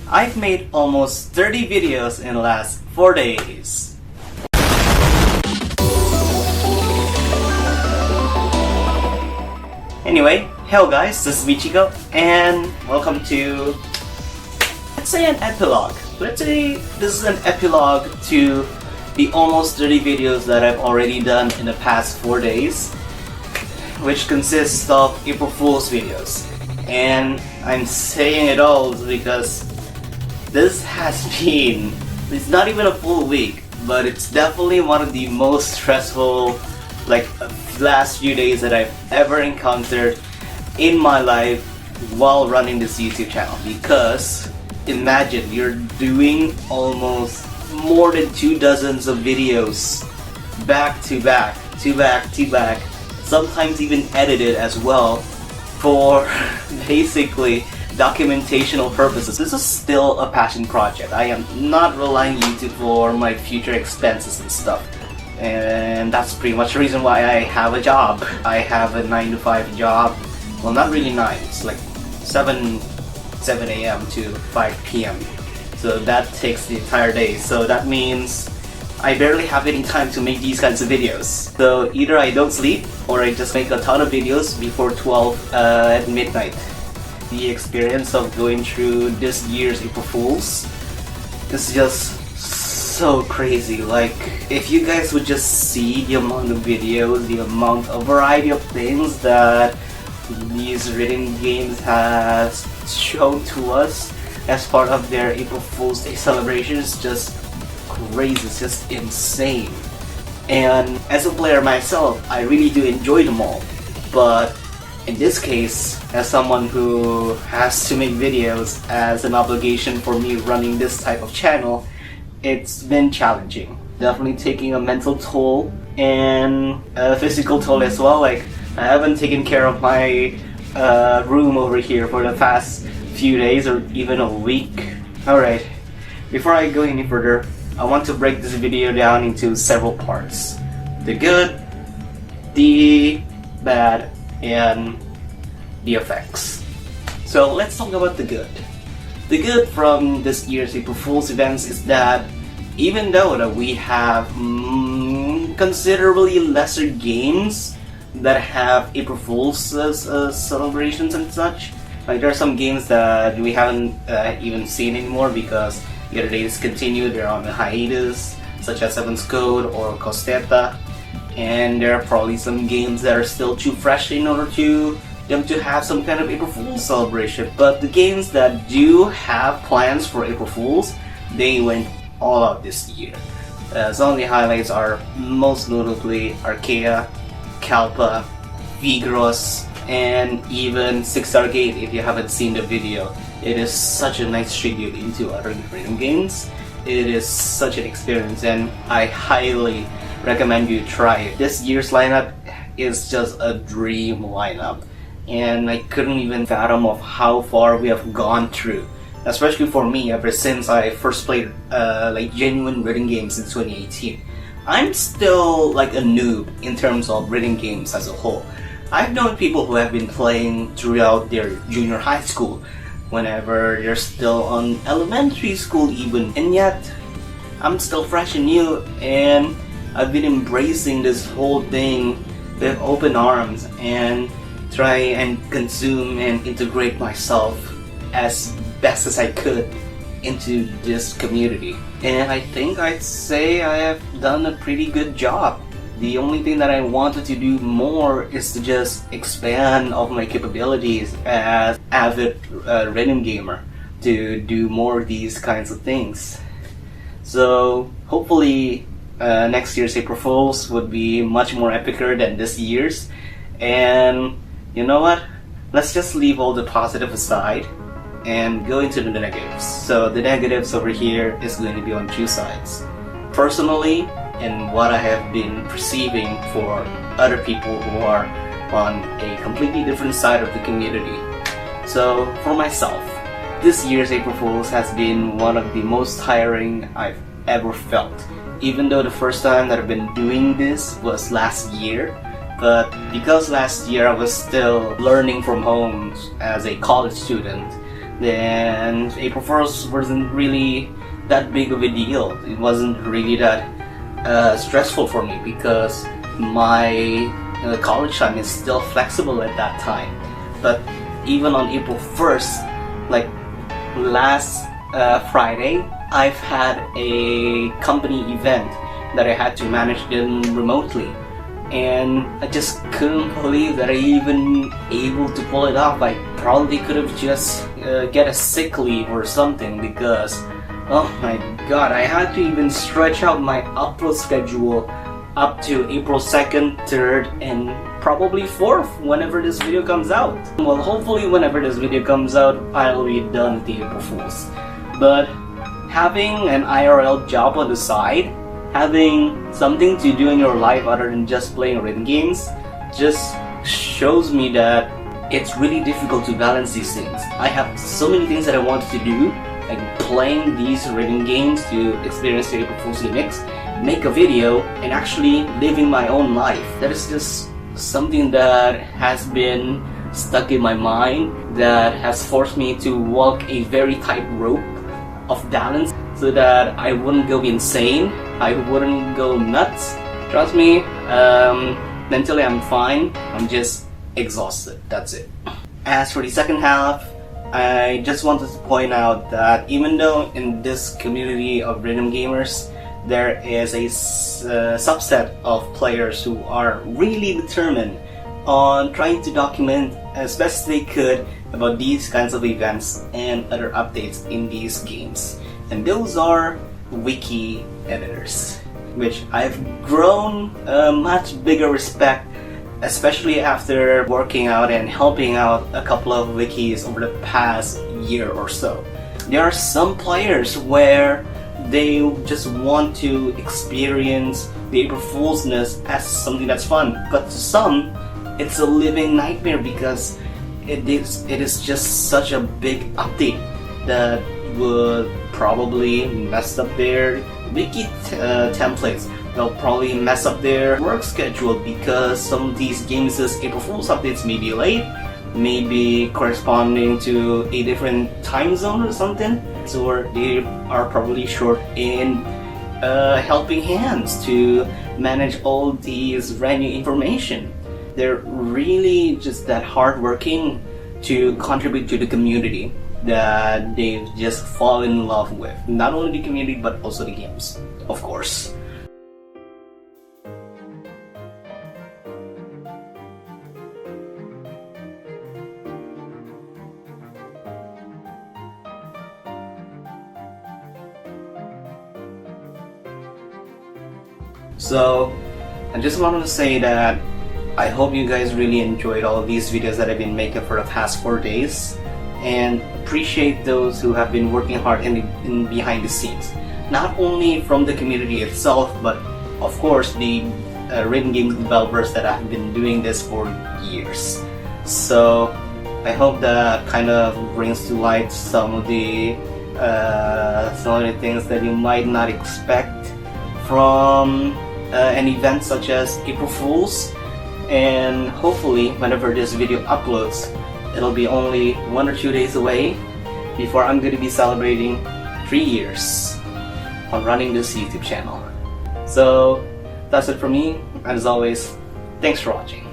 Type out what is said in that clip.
I've made almost 30 videos in the last 4 days. Anyway, hello guys, this is Michiko, and welcome to, let's say, an epilogue. Let's say this is an epilogue to the almost 30 videos that I've already done in the past 4 days, which consists of April Fool's videos. And I'm saying it all because this has been, it's not even a full week, but it's definitely one of the most stressful last few days that I've ever encountered in my life while running this YouTube channel. Because imagine you're doing almost more than 2 dozens of videos back to back, sometimes even edited as well for basically documentational purposes. This is still a passion project. I am not relying on YouTube for my future expenses and stuff. And that's pretty much the reason why I have a job. I have a 9 to 5 job. Well, not really 9, it's like 7 a.m. to 5 p.m. So that takes the entire day. So that means I barely have any time to make these kinds of videos. So either I don't sleep or I just make a ton of videos before 12 at midnight. The experience of going through this year's April Fools is just so crazy. Like, if you guys would just see the amount of videos, the amount of variety of things that these written games has shown to us as part of their April Fool's Day celebration is just crazy, it's just insane. And as a player myself, I really do enjoy them all. But in this case, as someone who has to make videos as an obligation for me running this type of channel, it's been challenging. Definitely taking a mental toll and a physical toll as well. Like, I haven't taken care of my room over here for the past few days or even a week. Alright, before I go any further, I want to break this video down into several parts. The good, the bad, and the effects. So let's talk about the good. The good from this year's April Fool's events is that even though that we have considerably lesser games that have April Fool's celebrations and such, like there are some games that we haven't even seen anymore because either they discontinued, they're on a hiatus, such as Seven's Code or Costeta, and there are probably some games that are still too fresh in order to them to have some kind of April Fool's celebration. But the games that do have plans for April Fool's, they went all out this year. Some of the highlights are most notably Arkea, Kalpa, Vigros, and even 6-Star Gate. If you haven't seen the video, it is such a nice tribute into other rhythm games. It is such an experience and I highly recommend you try it. This year's lineup is just a dream lineup, and I couldn't even fathom of how far we have gone through, especially for me ever since I first played genuine rhythm games in 2018. I'm still like a noob in terms of rhythm games as a whole. I've known people who have been playing throughout their junior high school, whenever they're still on elementary school even, and yet I'm still fresh and new, and I've been embracing this whole thing with open arms and try and consume and integrate myself as best as I could into this community. And I think I'd say I have done a pretty good job. The only thing that I wanted to do more is to just expand of my capabilities as avid rhythm gamer to do more of these kinds of things. So hopefully next year's April Fools would be much more epicer than this year's. And you know what? Let's just leave all the positive aside and go into the negatives. So the negatives over here is going to be on 2 sides. Personally, and what I have been perceiving for other people who are on a completely different side of the community. So for myself, this year's April Fools has been one of the most tiring I've ever felt. Even though the first time that I've been doing this was last year, but because last year I was still learning from home as a college student, then April 1st wasn't really that big of a deal. It wasn't really that stressful for me because my college time is still flexible at that time. But even on April 1st, like last Friday, I've had a company event that I had to manage them remotely, and I just couldn't believe that I even able to pull it off. I probably could have just get a sick leave or something, because oh my god, I had to even stretch out my upload schedule up to April 2nd, 3rd, and probably 4th whenever this video comes out. Well, hopefully whenever this video comes out, I'll be done with the April Fools. But having an IRL job on the side, having something to do in your life other than just playing rhythm games, just shows me that it's really difficult to balance these things. I have so many things that I wanted to do, like playing these rhythm games to experience the April Fool's gimmicks, make a video, and actually living my own life. That is just something that has been stuck in my mind, that has forced me to walk a very tight rope of balance so that I wouldn't go insane, I wouldn't go nuts. Trust me, mentally I'm fine, I'm just exhausted, that's it. As for the second half, I just wanted to point out that even though in this community of rhythm gamers there is a subset of players who are really determined on trying to document as best they could about these kinds of events and other updates in these games, and those are Wiki Editors, which I've grown a much bigger respect, especially after working out and helping out a couple of wikis over the past year or so. There are some players where they just want to experience the April Foolsness as something that's fun, but to some it's a living nightmare because it is just such a big update that would probably mess up their wiki templates. They'll probably mess up their work schedule because some of these games' April Fool's updates may be late, maybe corresponding to a different time zone or something, so they are probably short in helping hands to manage all these brand new information. They're really just that hardworking to contribute to the community that they've just fallen in love with. Not only the community, but also the games, of course. So, I just wanted to say that I hope you guys really enjoyed all of these videos that I've been making for the past 4 days, and appreciate those who have been working hard in behind the scenes. Not only from the community itself, but of course the rhythm game developers that have been doing this for years. So I hope that kind of brings to light some of the things that you might not expect from an event such as April Fools. And hopefully whenever this video uploads, it'll be only 1 or 2 days away before I'm going to be celebrating 3 years on running this YouTube channel. So that's it for me. As always, thanks for watching.